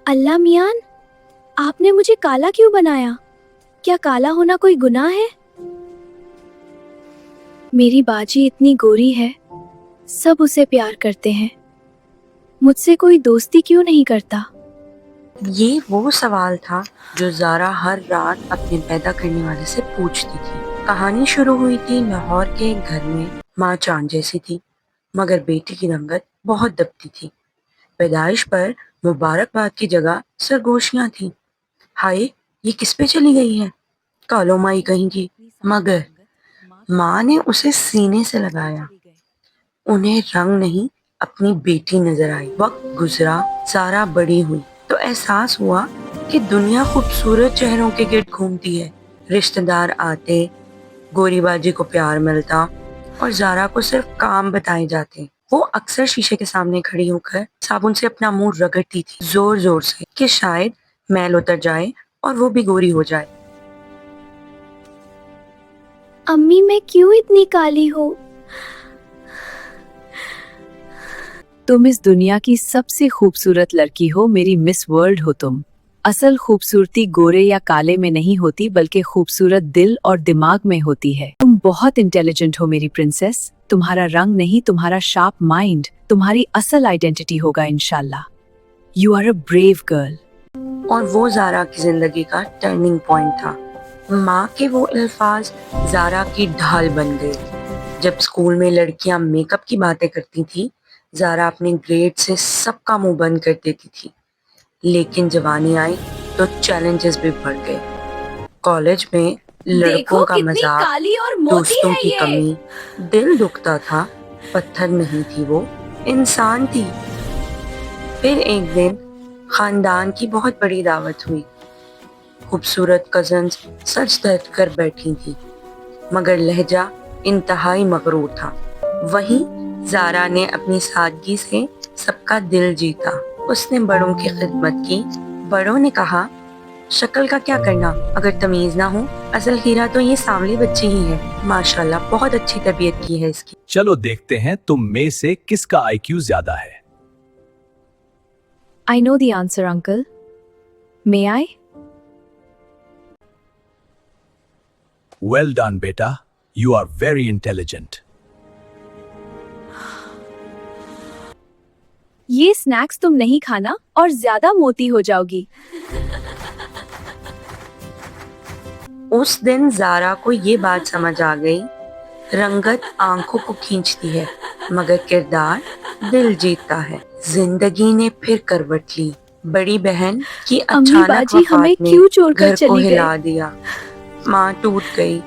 अल्लाह मियान, आपने मुझे काला क्यों बनाया? क्या काला होना कोई गुनाह है? मेरी बाजी इतनी गोरी है, सब उसे प्यार करते हैं, मुझसे कोई दोस्ती क्यों नहीं करता? ये वो सवाल था जो ज़ारा हर रात अपने पैदा करने वाले से पूछती थी। कहानी शुरू हुई थी लाहौर के एक घर में। माँ चांद जैसी थी, मगर बेटी की रंगत बहुत दबती थी। पैदाइश पर मुबारकबाद की जगह सरगोशियाँ थीं। हाय, ये किस पे चली गई है, कालो माई कहीं की। मगर माँ ने उसे सीने से लगाया। उन्हें रंग नहीं, अपनी बेटी नजर आई। वक्त गुजरा, ज़ारा बड़ी हुई तो एहसास हुआ कि दुनिया खूबसूरत चेहरों के गिर्द घूमती है। रिश्तेदार आते, गोरी बाजी को प्यार मिलता और ज़ारा को सिर्फ काम बताए जाते। वो अक्सर शीशे के सामने खड़ी होकर साबुन से अपना मुंह रगड़ती थी, जोर जोर से, कि शायद मैल उतर जाए और वो भी गोरी हो जाए। अम्मी, मैं क्यों इतनी काली हूँ? तुम इस दुनिया की सबसे खूबसूरत लड़की हो, मेरी मिस वर्ल्ड हो तुम। असल खूबसूरती गोरे या काले में नहीं होती, बल्कि खूबसूरत दिल और दिमाग में होती है। तुम बहुत इंटेलिजेंट हो मेरी प्रिंसेस। तुम्हारा रंग नहीं, तुम्हारा शार्प माइंड तुम्हारी असल आइडेंटिटी होगा इंशाल्लाह। You are a brave girl. और वो ज़ारा की जिंदगी का टर्निंग पॉइंट था। माँ के वो अल्फाज ज़ारा की ढाल बन गए। जब स्कूल में लड़कियां मेकअप की बातें करती थी, ज़ारा अपने ग्रेड से सबका मुंह बंद कर देती थी। लेकिन जवानी आई तो चैलेंजेस भी बढ़ गए। कॉलेज में लड़कों का मजाक, काली और मोटी दोस्तों है की ये। कमी, दिल दुखता था। पत्थर नहीं थी वो, इंसान थी। फिर एक दिन खानदान की बहुत बड़ी दावत हुई। खूबसूरत कजन्स सच धज कर बैठी थी, मगर लहजा इंतहाई मगरूर था। वहीं ज़ारा ने अपनी सादगी से सबका दिल जीता। उसने बड़ों की खिदमत की। बड़ों ने कहा, शक्ल का क्या करना, अगर तमीज ना हो, असल हीरा तो ये सांवली बच्ची ही है। माशाल्लाह, बहुत अच्छी तबीयत की है इसकी। चलो देखते हैं तुम में से किसका आईक्यू ज्यादा है। I know the answer, uncle. May I? Well done बेटा, यू आर वेरी इंटेलिजेंट। ये स्नैक्स तुम नहीं खाना और ज्यादा मोटी हो जाओगी। उस दिन ज़ारा को ये बात समझ आ गई, रंगत आंखों को खींचती है, मगर किरदार दिल जीतता है। जिंदगी ने फिर करवट ली। बड़ी बहन की अम्मी अचानक बाजी हमें वफात ने क्यों छोड़कर घर को चली गई? हिला दिया। माँ टूट गई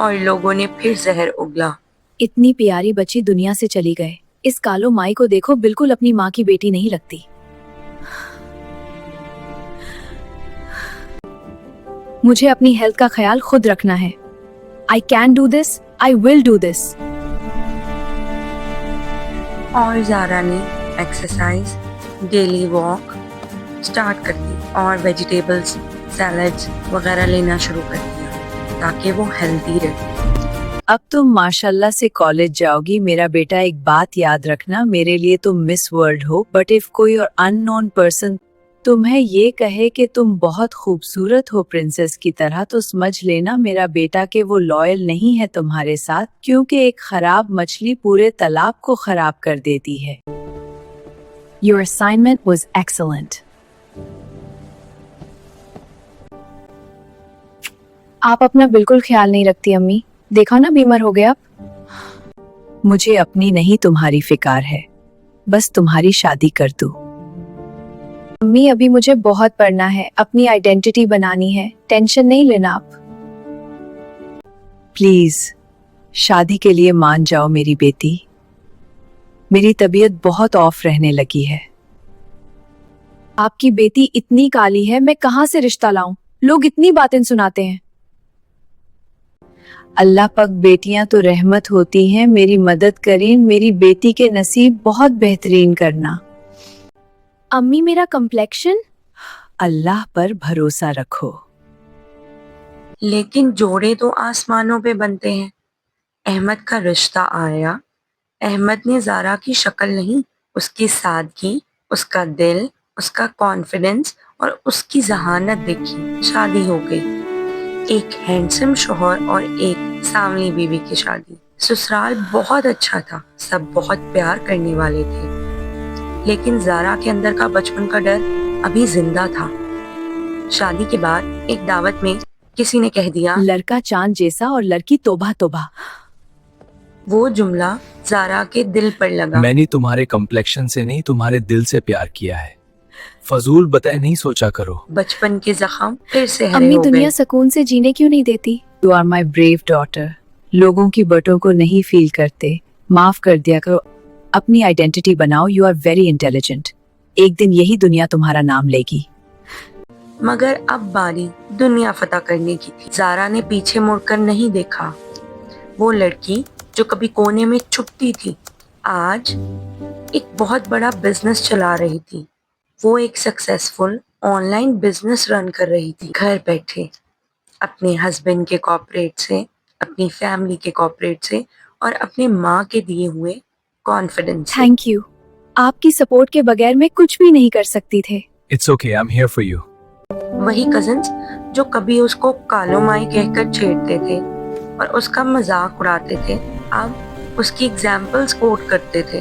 और लोगों ने फिर जहर उगला। इतनी प्यारी बच्ची दुनिया से चली गए। इस कालो माई को देखो, बिल्कुल अपनी माँ की बेटी नहीं लगती। मुझे अपनी हेल्थ का ख्याल खुद रखना है। I can do this, I will do this. और ज़ारा ने एक्सरसाइज, डेली वॉक स्टार्ट कर दी और वेजिटेबल्स, सैलड्स वगैरह लेना शुरू कर दिया ताकि वो हेल्दी रहे। अब तुम माशाल्लाह से कॉलेज जाओगी मेरा बेटा। एक बात याद रखना, मेरे लिए तुम मिस वर्ल्ड हो, बट इफ कोई और अननोन पर्सन तुम्हें ये कहे कि तुम बहुत खूबसूरत हो प्रिंसेस की तरह, तो समझ लेना मेरा बेटा कि वो लॉयल नहीं है तुम्हारे साथ, क्योंकि एक खराब मछली पूरे तालाब को खराब कर देती है। Your assignment was excellent. आप अपना बिल्कुल ख्याल नहीं रखती अम्मी। देखा ना, बीमार हो गया। मुझे अपनी नहीं तुम्हारी फिकार है, बस तुम्हारी शादी कर दूं। अम्मी, अभी मुझे बहुत पढ़ना है, अपनी आइडेंटिटी बनानी है। टेंशन नहीं लेना आप। प्लीज शादी के लिए मान जाओ मेरी बेटी। मेरी तबीयत बहुत ऑफ रहने लगी है। आपकी बेटी इतनी काली है, मैं कहाँ से रिश्ता लाऊं? लोग इतनी बातें सुनाते हैं। अल्लाह पक बेटियां तो रहमत होती हैं, मेरी मदद करें, मेरी बेटी के नसीब बहुत बेहतरीन करना। अम्मी, मेरा कम्प्लेक्शन? अल्लाह पर भरोसा रखो। लेकिन जोड़े तो आसमानों पे बनते हैं। अहमद का रिश्ता आया, احمد نے زارا کی شکل نہیں، اس کی سادگی، اس کا دل، اس کا کانفیڈنس اور اس کی ذہانت دیکھی۔ شادی ہو گئی، ایک ہینڈسم شوہر اور ایک سانولی بیوی کی شادی۔ سسرال بہت اچھا تھا، سب بہت پیار کرنے والے تھے، لیکن زارا کے اندر کا بچپن کا ڈر ابھی زندہ تھا۔ شادی کے بعد ایک دعوت میں کسی نے کہہ دیا، لڑکا چاند جیسا اور لڑکی توبہ توبہ۔ وہ جملہ زارا کے دل پر لگا۔ میں نے تمہارے کمپلیکشن سے نہیں تمہارے دل سے پیار کیا ہے، فضول بتائے نہیں سوچا کرو۔ بچپن کے زخم پھر سے ہرے امی ہو گئے۔ دنیا سکون سے جینے کیوں نہیں دیتی؟ You are my brave daughter. لوگوں کی بٹوں کو نہیں فیل کرتے، معاف کر دیا کرو، اپنی آئیڈینٹی بناؤ۔ You are very intelligent. ایک دن یہی دنیا تمہارا نام لے گی۔ مگر اب باری دنیا فتح کرنے کی تھی۔ زارا نے پیچھے مڑ کر نہیں دیکھا۔ وہ لڑکی جو کبھی کونے میں چھپتی تھی، آج ایک بہت بڑا بزنس چلا رہی تھی۔ وہ ایک successful on line business run کر رہی تھی، گھر بیٹھے، اپنے ہسبینڈ کے کوآپریٹ سے، اپنی فیملی کے کوآپریٹ سے اور اپنے ماں کے دیے ہوئے کانفیڈنس سے۔ تھینک یو، آپ کی سپورٹ کے بغیر میں کچھ بھی نہیں کر سکتی تھے۔ It's okay, I'm here for you. وہی کزنز جو کبھی اس کو کالو مائی کہہ کر چھیڑتے تھے اور اس کا مذاق اڑاتے تھے، اب اس کی ایگزامپلز کوٹ کرتے تھے۔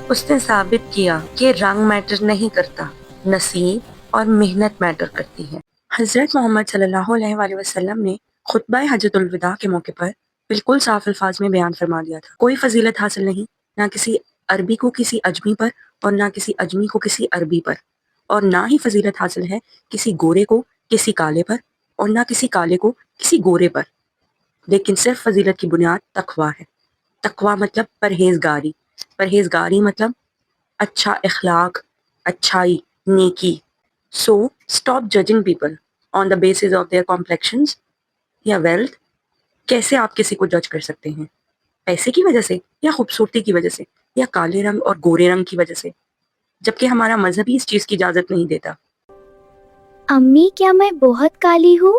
اس نے ثابت کیا کہ رنگ میٹر نہیں کرتا، نصیب اور محنت میٹر کرتی ہے۔ حضرت محمد صلی اللہ علیہ وآلہ وسلم نے خطبہ حجۃ الوداع کے موقع پر بالکل صاف الفاظ میں بیان فرما دیا تھا، کوئی فضیلت حاصل نہیں، نہ کسی عربی کو کسی اجمی پر اور نہ کسی اجمی کو کسی عربی پر، اور نہ ہی فضیلت حاصل ہے کسی گورے کو کسی کالے پر اور نہ کسی کالے کو کسی گورے پر، لیکن صرف فضیلت کی بنیاد تقویٰ ہے۔ تقویٰ مطلب پرہیزگاری، پرہیزگاری مطلب اچھا اخلاق، اچھائی، نیکی۔ So stop judging people on the basis of their complexions یا ویلتھ۔ کیسے آپ کسی کو جج کر سکتے ہیں؟ پیسے کی وجہ سے یا خوبصورتی کی وجہ سے یا کالے رنگ اور گورے رنگ کی وجہ سے، جبکہ ہمارا مذہب ہی اس چیز کی اجازت نہیں دیتا۔ امی کیا میں بہت کالی ہوں؟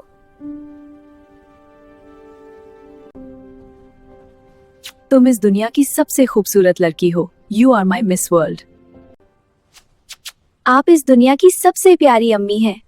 تم اس دنیا کی سب سے خوبصورت لڑکی ہو۔ You are my Miss World. آپ اس دنیا کی سب سے پیاری امی ہیں۔